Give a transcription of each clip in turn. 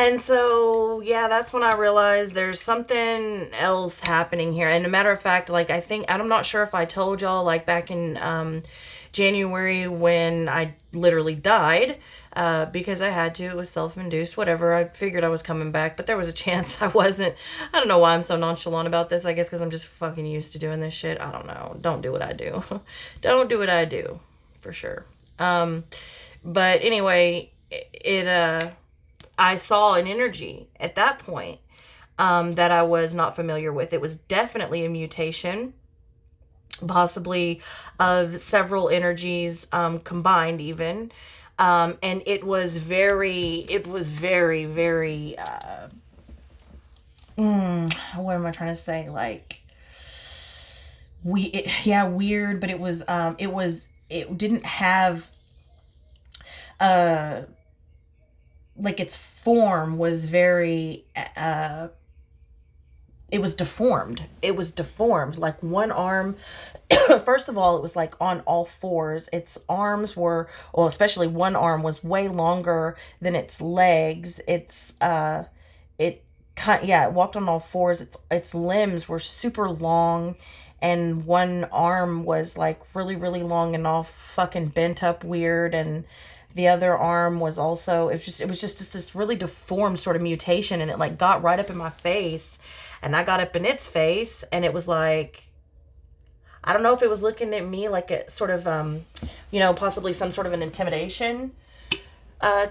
And so, yeah, that's when I realized there's something else happening here. And a matter of fact, like, I think, I'm not sure if I told y'all, like, back in January when I literally died, because I had to. It was self induced, whatever. I figured I was coming back, but there was a chance I wasn't. I don't know why I'm so nonchalant about this. I guess because I'm just fucking used to doing this shit. I don't know. Don't do what I do. Don't do what I do, for sure. But anyway, I saw an energy at that point that I was not familiar with. It was definitely a mutation, possibly of several energies combined, even. And it was very, what am I trying to say? Like, yeah, weird, but it didn't have, uh, like its form was very, it was deformed. It was deformed. Like one arm, first of all, it was like on all fours. Its arms were, well, especially one arm was way longer than its legs. It yeah, it walked on all fours. Its limbs were super long, and one arm was like really, really long and all fucking bent up weird, and the other arm was also, it was just this really deformed sort of mutation, and it like got right up in my face, and I got up in its face, and it was like, I don't know if it was looking at me like a sort of possibly some sort of an intimidation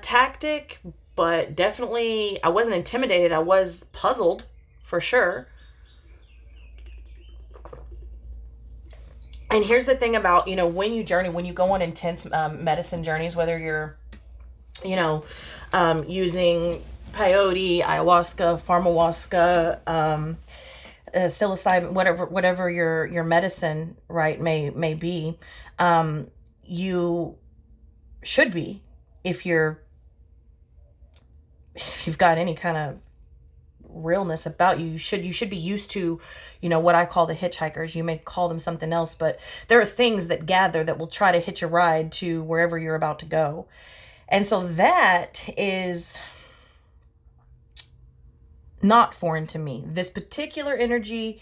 tactic, but definitely I wasn't intimidated. I was puzzled for sure. And here's the thing about, when you journey, when you go on intense medicine journeys, whether you're, you know, using peyote, ayahuasca, pharmawaska, psilocybin, whatever your medicine, right, may be, you should be, if you've got any kind of realness about you, you should be used to, what I call the hitchhikers. You may call them something else, but there are things that gather that will try to hitch a ride to wherever you're about to go. And so that is not foreign to me. This particular energy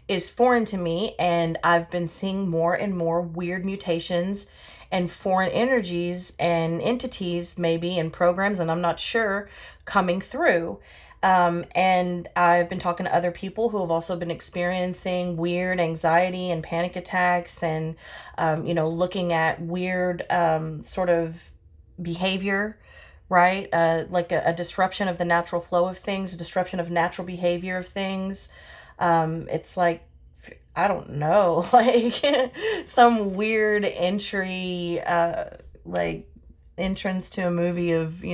is foreign to me, and I've been seeing more and more weird mutations and foreign energies and entities, maybe, and programs, and I'm not sure, coming through. And I've been talking to other people who have also been experiencing weird anxiety and panic attacks, and looking at weird sort of behavior, right? Like a disruption of the natural flow of things, a disruption of natural behavior of things. It's like, I don't know, like some weird entry, like entrance to a movie of,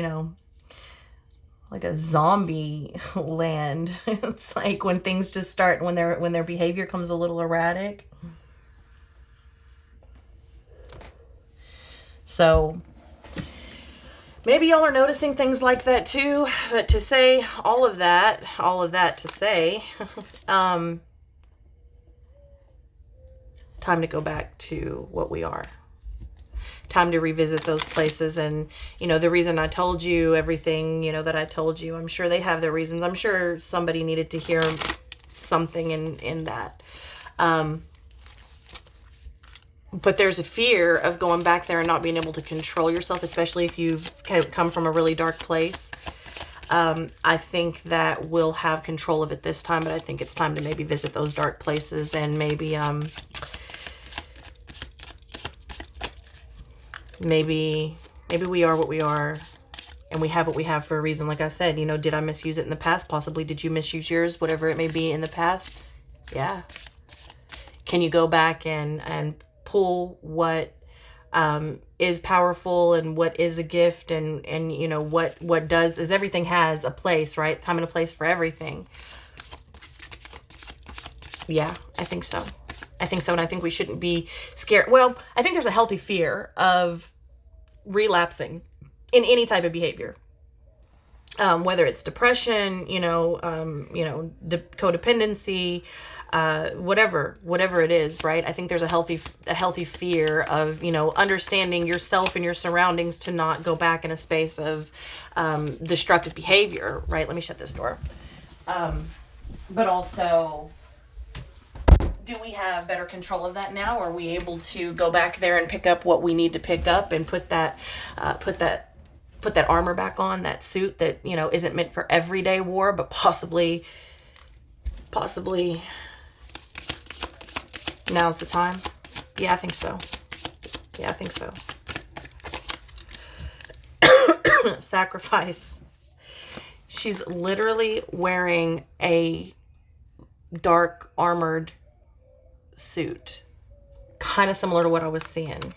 like a zombie land. It's like when things just start, when their behavior comes a little erratic. So maybe y'all are noticing things like that too. But to say all of that to say, um, time to go back to what we are. Time to revisit those places. And, the reason I told you everything, that I told you, I'm sure they have their reasons. I'm sure somebody needed to hear something in that. But there's a fear of going back there and not being able to control yourself, especially if you've come from a really dark place. I think that we'll have control of it this time, but I think it's time to maybe visit those dark places, and maybe we are what we are, and we have what we have for a reason. Like I said, did I misuse it in the past? Possibly. Did you misuse yours, whatever it may be, in the past? Yeah. Can you go back and pull what is powerful and what is a gift, and what does, is everything has a place, right? Time and a place for everything. Yeah, I think so. And I think we shouldn't be scared. Well, I think there's a healthy fear of relapsing in any type of behavior. whether it's depression, codependency, whatever it is, right? I think there's a healthy fear of, understanding yourself and your surroundings to not go back in a space of destructive behavior, right? Let me shut this door. But also, do we have better control of that now? Are we able to go back there and pick up what we need to pick up and put that armor back on, that suit that, isn't meant for everyday war, but possibly now's the time? Yeah, I think so. Sacrifice. She's literally wearing a dark armored suit, kind of similar to what I was seeing.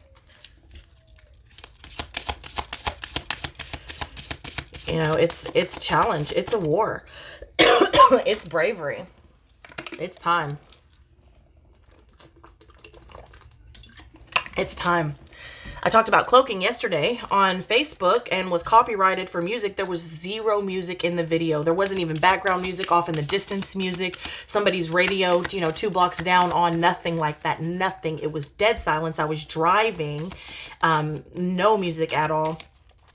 It's challenge. It's a war. It's bravery. It's time. It's time. I talked about cloaking yesterday on Facebook and was copyrighted for music. There was zero music in the video. There wasn't even background music, off in the distance music, somebody's radio, 2 blocks down on, nothing like that. Nothing. It was dead silence. I was driving. No music at all.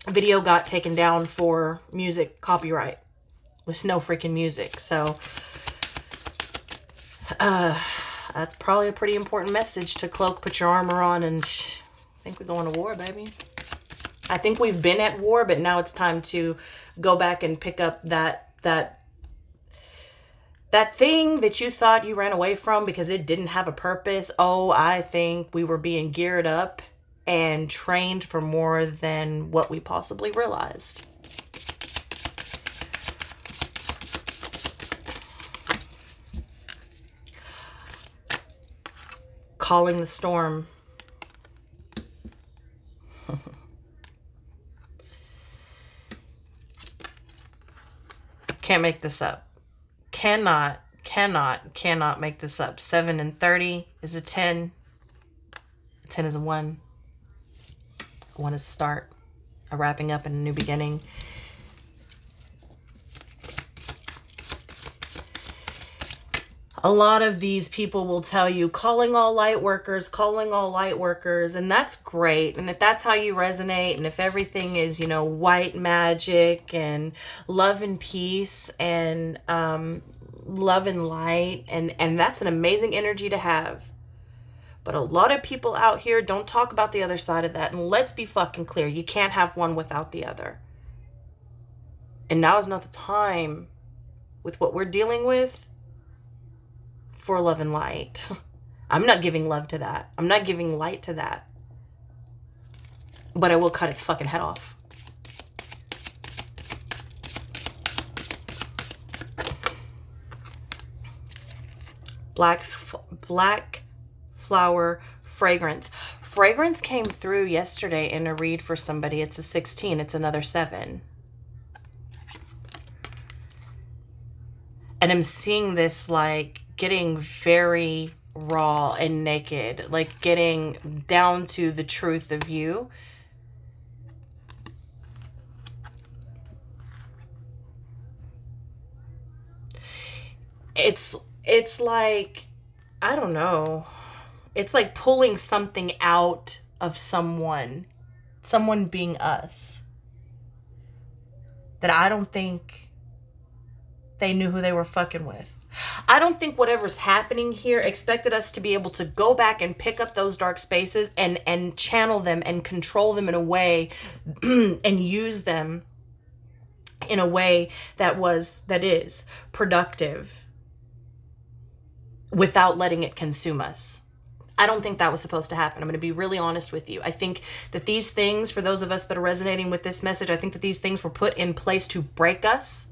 Video got taken down for music copyright with no freaking music. So that's probably a pretty important message to cloak, put your armor on, and I think we're going to war, baby. I think we've been at war, but now it's time to go back and pick up that thing that you thought you ran away from because it didn't have a purpose. Oh, I think we were being geared up and trained for more than what we possibly realized. Calling the storm. Can't make this up. Cannot make this up. 7 and 30 is a 10. 10 is a 1. 1 is a start. A wrapping up and a new beginning. A lot of these people will tell you, calling all light workers, and that's great. And if that's how you resonate, and if everything is, white magic and love and peace and love and light, and that's an amazing energy to have. But a lot of people out here don't talk about the other side of that. And let's be fucking clear, you can't have one without the other. And now is not the time, with what we're dealing with, for love and light. I'm not giving love to that. I'm not giving light to that. But I will cut its fucking head off. Black flower fragrance. Fragrance came through yesterday in a read for somebody. It's a 16. It's another 7. And I'm seeing this like getting very raw and naked, like getting down to the truth of you. It's like, I don't know. It's like pulling something out of someone being us, that I don't think they knew who they were fucking with. I don't think whatever's happening here expected us to be able to go back and pick up those dark spaces and channel them and control them in a way and use them in a way that is productive without letting it consume us. I don't think that was supposed to happen. I'm going to be really honest with you. I think that these things, for those of us that are resonating with this message, I think that these things were put in place to break us,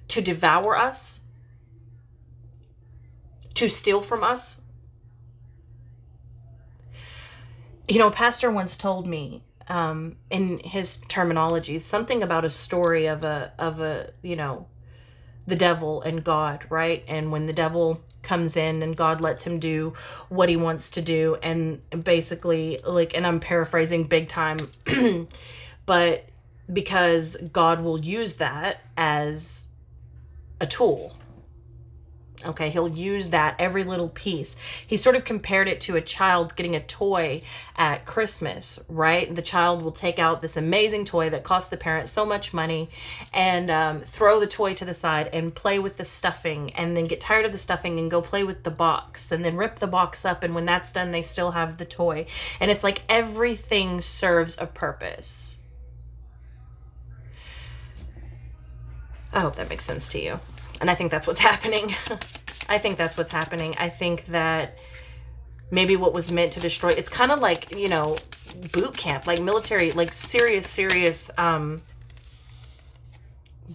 to devour us, to steal from us. A pastor once told me, in his terminology, something about a story of a the devil and God, right? And when the devil comes in and God lets him do what he wants to do, and basically, like, and I'm paraphrasing big time, but because God will use that as a tool. Okay, he'll use that every little piece. He sort of compared it to a child getting a toy at Christmas, right? The child will take out this amazing toy that costs the parent so much money and throw the toy to the side and play with the stuffing, and then get tired of the stuffing and go play with the box, and then rip the box up, and when that's done, they still have the toy. And it's like everything serves a purpose. I hope that makes sense to you. And I think that's what's happening. I think that's what's happening. I think that maybe what was meant to destroy, it's kind of like, you know, boot camp, like military, like serious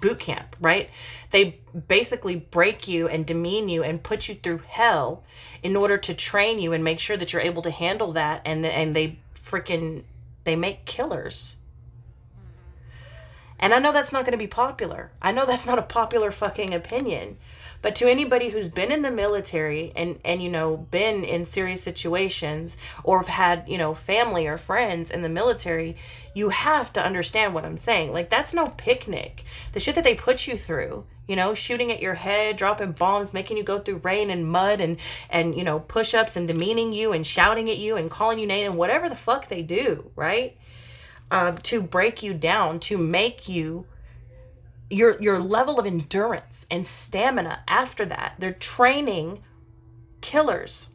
boot camp, right? They basically break you and demean you and put you through hell in order to train you and make sure that you're able to handle that. And they make killers. And I know that's not going to be popular. I know that's not a popular fucking opinion. But to anybody who's been in the military and you know, been in serious situations, or have had, you know, family or friends in the military, you have to understand what I'm saying. Like, that's no picnic. The shit that they put you through, you know, shooting at your head, dropping bombs, making you go through rain and mud and you know, push-ups, and demeaning you and shouting at you and calling you names and whatever the fuck they do, right? To break you down, to make you, your level of endurance and stamina after that. They're training killers.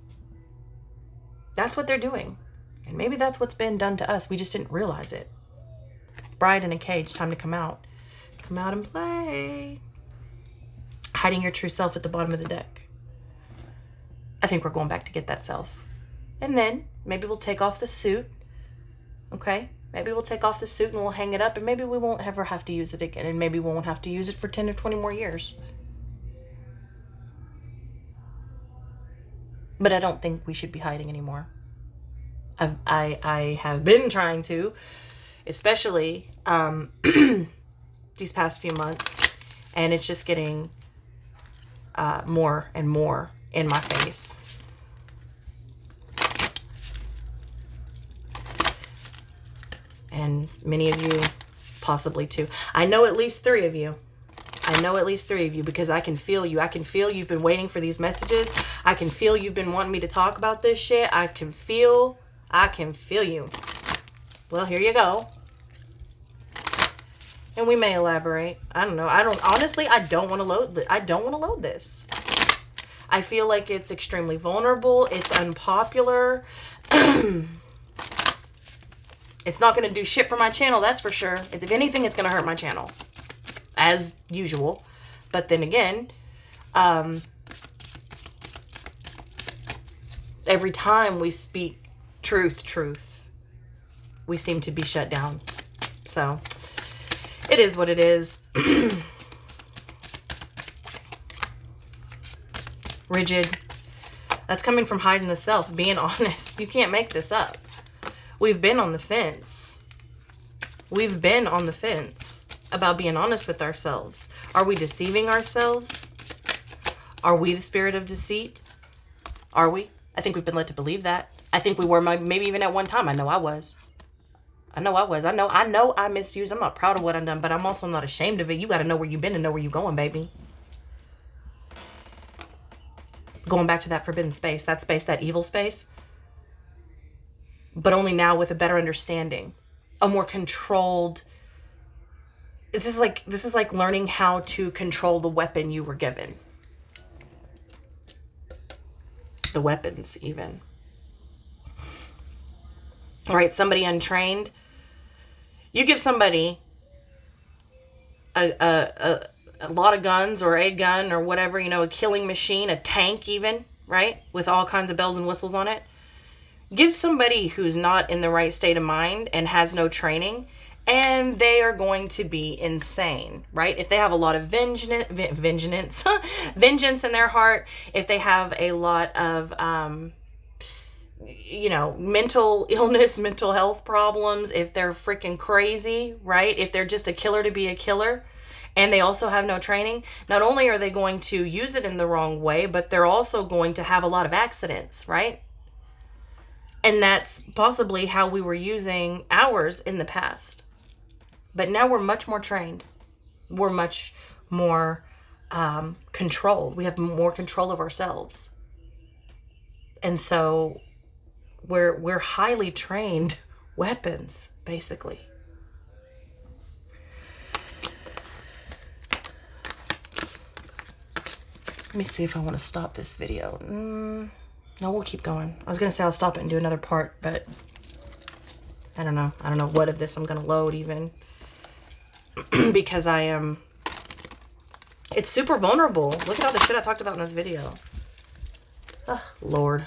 That's what they're doing. And maybe that's what's been done to us. We just didn't realize it. Bride in a cage, time to come out. Come out and play. Hiding your true self at the bottom of the deck. I think we're going back to get that self. And then maybe we'll take off the suit. Okay? Maybe we'll take off the suit and we'll hang it up, and maybe we won't ever have to use it again, and maybe we won't have to use it for 10 or 20 more years. But I don't think we should be hiding anymore. I have been trying to, especially these past few months, and it's just getting more and more in my face. And many of you possibly too. I know at least 3 of you. I know at least 3 of you, because I can feel you. I can feel you've been waiting for these messages. I can feel you've been wanting me to talk about this shit. I can feel you. Well, here you go. And we may elaborate. I don't know. Honestly, I don't want to load this. I feel like it's extremely vulnerable. It's unpopular. It's not going to do shit for my channel, that's for sure. If anything, it's going to hurt my channel, as usual. But then again, every time we speak truth, we seem to be shut down. So, it is what it is. Rigid. That's coming from hiding the self, being honest. You can't make this up. We've been on the fence. We've been on the fence about being honest with ourselves. Are we deceiving ourselves? Are we the spirit of deceit? Are we? I think we've been led to believe that. I think we were, maybe even at one time. I know I was. I know I misused. I'm not proud of what I've done, but I'm also not ashamed of it. You got to know where you've been and know where you're going, baby. Going back to that forbidden space, that evil space. But only now with a better understanding, a more controlled. This is like learning how to control the weapon you were given. The weapons, even. All right, somebody untrained. You give somebody a lot of guns, or a gun, or whatever, you know, a killing machine, a tank even, right? With all kinds of bells and whistles on it. Give somebody who's not in the right state of mind and has no training, and they are going to be insane, right? If they have a lot of vengeance in their heart, if they have a lot of, you know, mental illness, mental health problems, if they're freaking crazy, right? If they're just a killer to be a killer, and they also have no training, not only are they going to use it in the wrong way, but they're also going to have a lot of accidents, right? And that's possibly how we were using ours in the past. But now we're much more trained. We're much more controlled. We have more control of ourselves. And so we're highly trained weapons, basically. Let me see if I want to stop this video. No, we'll keep going. I was going to say I'll stop it and do another part, but I don't know. I don't know what of this I'm going to load even. Because it's super vulnerable. Look at all the shit I talked about in this video. Oh, Lord.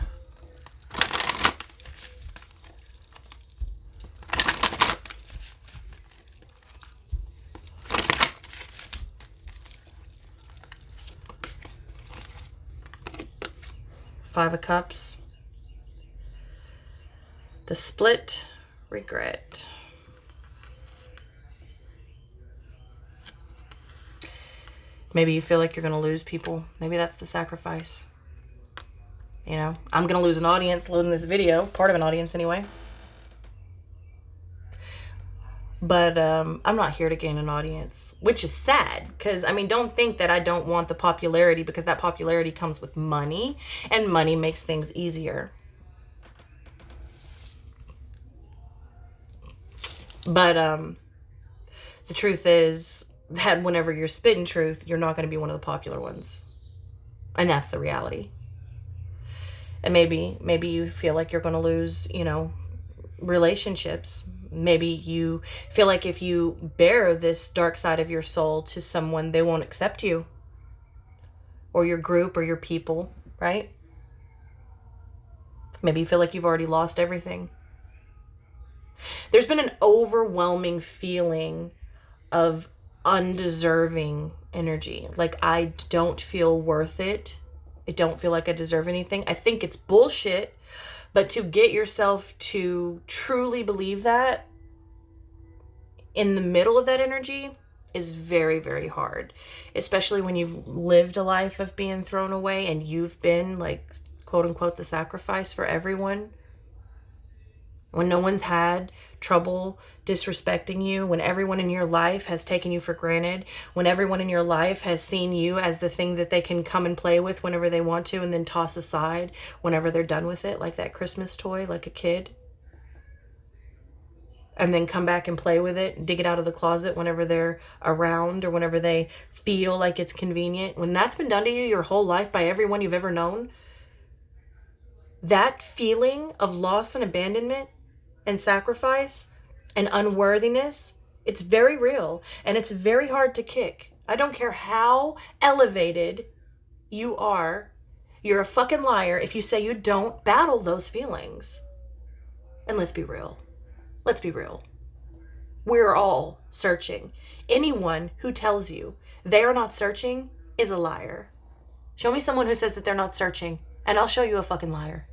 Five of Cups. The split regret. Maybe you feel like you're going to lose people. Maybe that's the sacrifice. You know, I'm going to lose an audience loading this video. Part of an audience anyway. But I'm not here to gain an audience, which is sad. Because, I mean, don't think that I don't want the popularity, because that popularity comes with money. And money makes things easier. But the truth is that whenever you're spitting truth, you're not going to be one of the popular ones. And that's the reality. And maybe you feel like you're going to lose, you know, relationships. Maybe you feel like if you bare this dark side of your soul to someone, they won't accept you. Or your group or your people, right? Maybe you feel like you've already lost everything. There's been an overwhelming feeling of undeserving energy. Like, I don't feel worth it. I don't feel like I deserve anything. I think it's bullshit. But to get yourself to truly believe that in the middle of that energy is very, very hard. Especially when you've lived a life of being thrown away and you've been, like, quote unquote, the sacrifice for everyone. When no one's had trouble disrespecting you, when everyone in your life has taken you for granted, when everyone in your life has seen you as the thing that they can come and play with whenever they want to and then toss aside whenever they're done with it, like that Christmas toy, like a kid. And then come back and play with it, dig it out of the closet whenever they're around or whenever they feel like it's convenient. When that's been done to you your whole life by everyone you've ever known, that feeling of loss and abandonment and sacrifice and unworthiness, it's very real and it's very hard to kick. I don't care how elevated you are, you're a fucking liar if you say you don't battle those feelings. And let's be real. Let's be real. We're all searching. Anyone who tells you they are not searching is a liar. Show me someone who says that they're not searching, and I'll show you a fucking liar.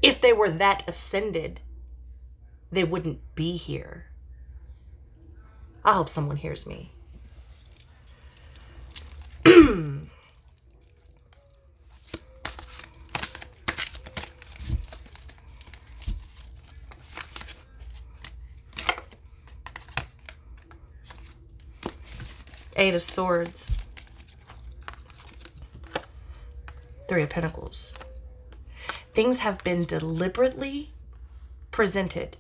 If they were that ascended, they wouldn't be here. I hope someone hears me. Eight of Swords. Three of Pentacles. Things have been deliberately presented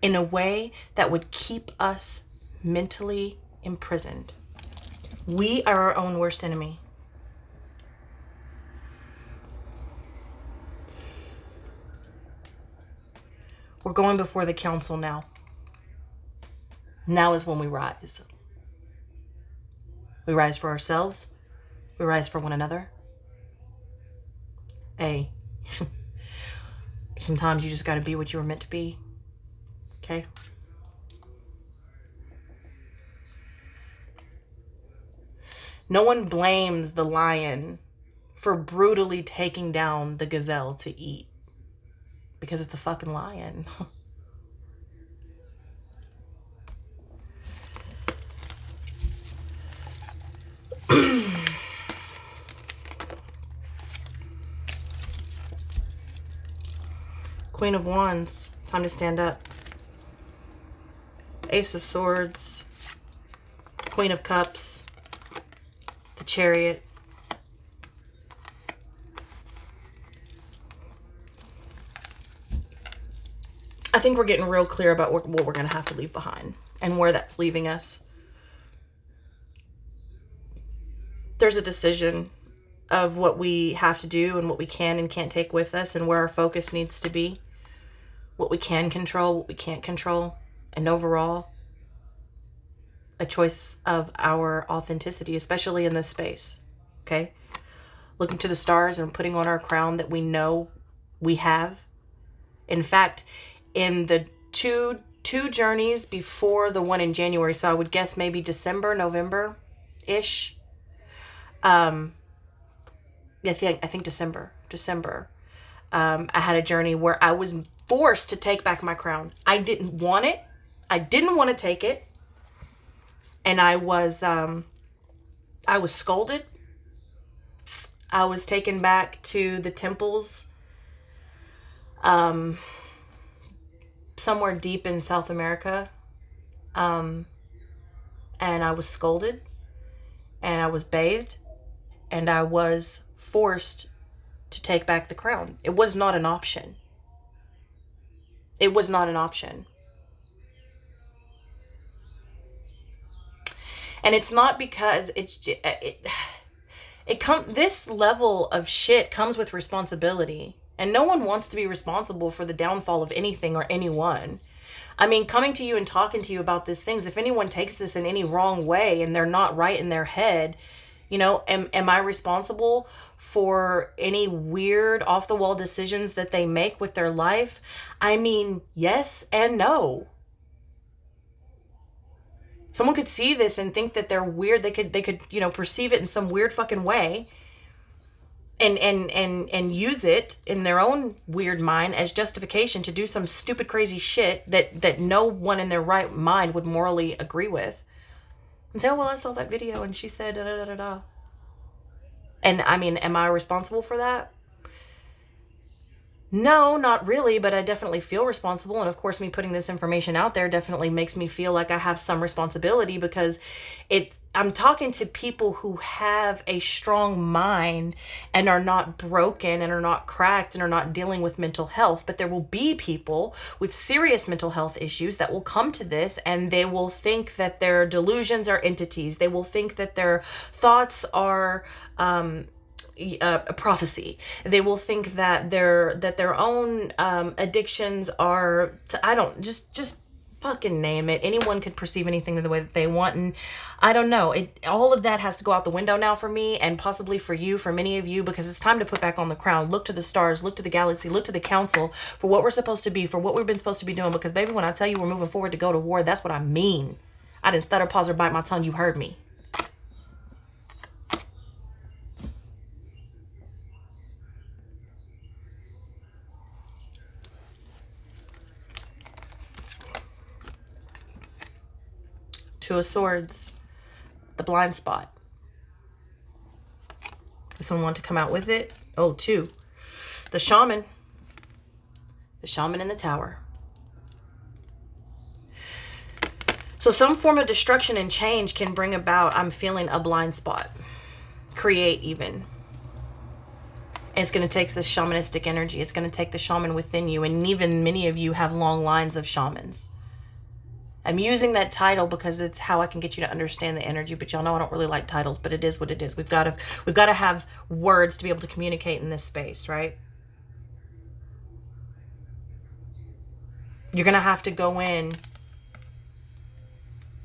in a way that would keep us mentally imprisoned. We are our own worst enemy. We're going before the council now. Now is when we rise. We rise for ourselves. We rise for one another. Hey, sometimes you just got to be what you were meant to be. Okay? No one blames the lion for brutally taking down the gazelle to eat. Because it's a fucking lion. Queen of Wands. Time to stand up. Ace of Swords, Queen of Cups, the Chariot. I think we're getting real clear about what we're going to have to leave behind and where that's leaving us. There's a decision of what we have to do and what we can and can't take with us and where our focus needs to be. What we can control, what we can't control. And overall, a choice of our authenticity, especially in this space. Okay? Looking to the stars and putting on our crown that we know we have. In fact, in the two journeys before the one in January, so I would guess maybe December, November-ish. I think December. I had a journey where I was forced to take back my crown. I didn't want it. I didn't want to take it. And I was scolded. I was taken back to the temples, somewhere deep in South America. And I was scolded and I was bathed and I was forced to take back the crown. It was not an option. It was not an option. And it's not because this level of shit comes with responsibility. And no one wants to be responsible for the downfall of anything or anyone. I mean, coming to you and talking to you about these things, if anyone takes this in any wrong way and they're not right in their head, you know, am I responsible for any weird off-the-wall decisions that they make with their life? I mean, yes and no. Someone could see this and think that they're weird. They could, you know, perceive it in some weird fucking way and use it in their own weird mind as justification to do some stupid, crazy shit that no one in their right mind would morally agree with. And say, oh, well, I saw that video and she said da-da-da-da-da. And I mean, am I responsible for that? No, not really, but I definitely feel responsible. And of course, me putting this information out there definitely makes me feel like I have some responsibility because I'm talking to people who have a strong mind and are not broken and are not cracked and are not dealing with mental health. But there will be people with serious mental health issues that will come to this and they will think that their delusions are entities. They will think that their thoughts are a prophecy. They will think that their own addictions are just fucking name it. Anyone could perceive anything the way that they want, and I don't know. All of that has to go out the window now for me, and possibly for you, for many of you, because it's time to put back on the crown. Look to the stars, look to the galaxy, look to the council for what we're supposed to be, for what we've been supposed to be doing. Because baby, when I tell you we're moving forward to go to war, that's what I mean. I didn't stutter, pause, or bite my tongue. You heard me. Two of Swords, the blind spot. Does someone want to come out with it? Oh, two. The shaman. The shaman in the tower. So some form of destruction and change can bring about, I'm feeling, a blind spot. Create even. And it's going to take this shamanistic energy. It's going to take the shaman within you. And even many of you have long lines of shamans. I'm using that title because it's how I can get you to understand the energy, but y'all know I don't really like titles, but it is what it is. We've got to have words to be able to communicate in this space, right? You're going to have to go in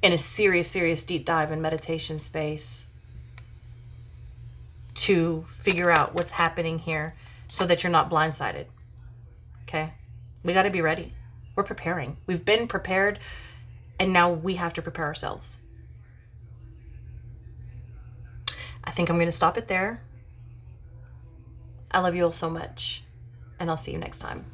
a serious deep dive in meditation space to figure out what's happening here so that you're not blindsided. Okay? We got to be ready. We're preparing. We've been prepared. And now we have to prepare ourselves. I think I'm going to stop it there. I love you all so much. And I'll see you next time.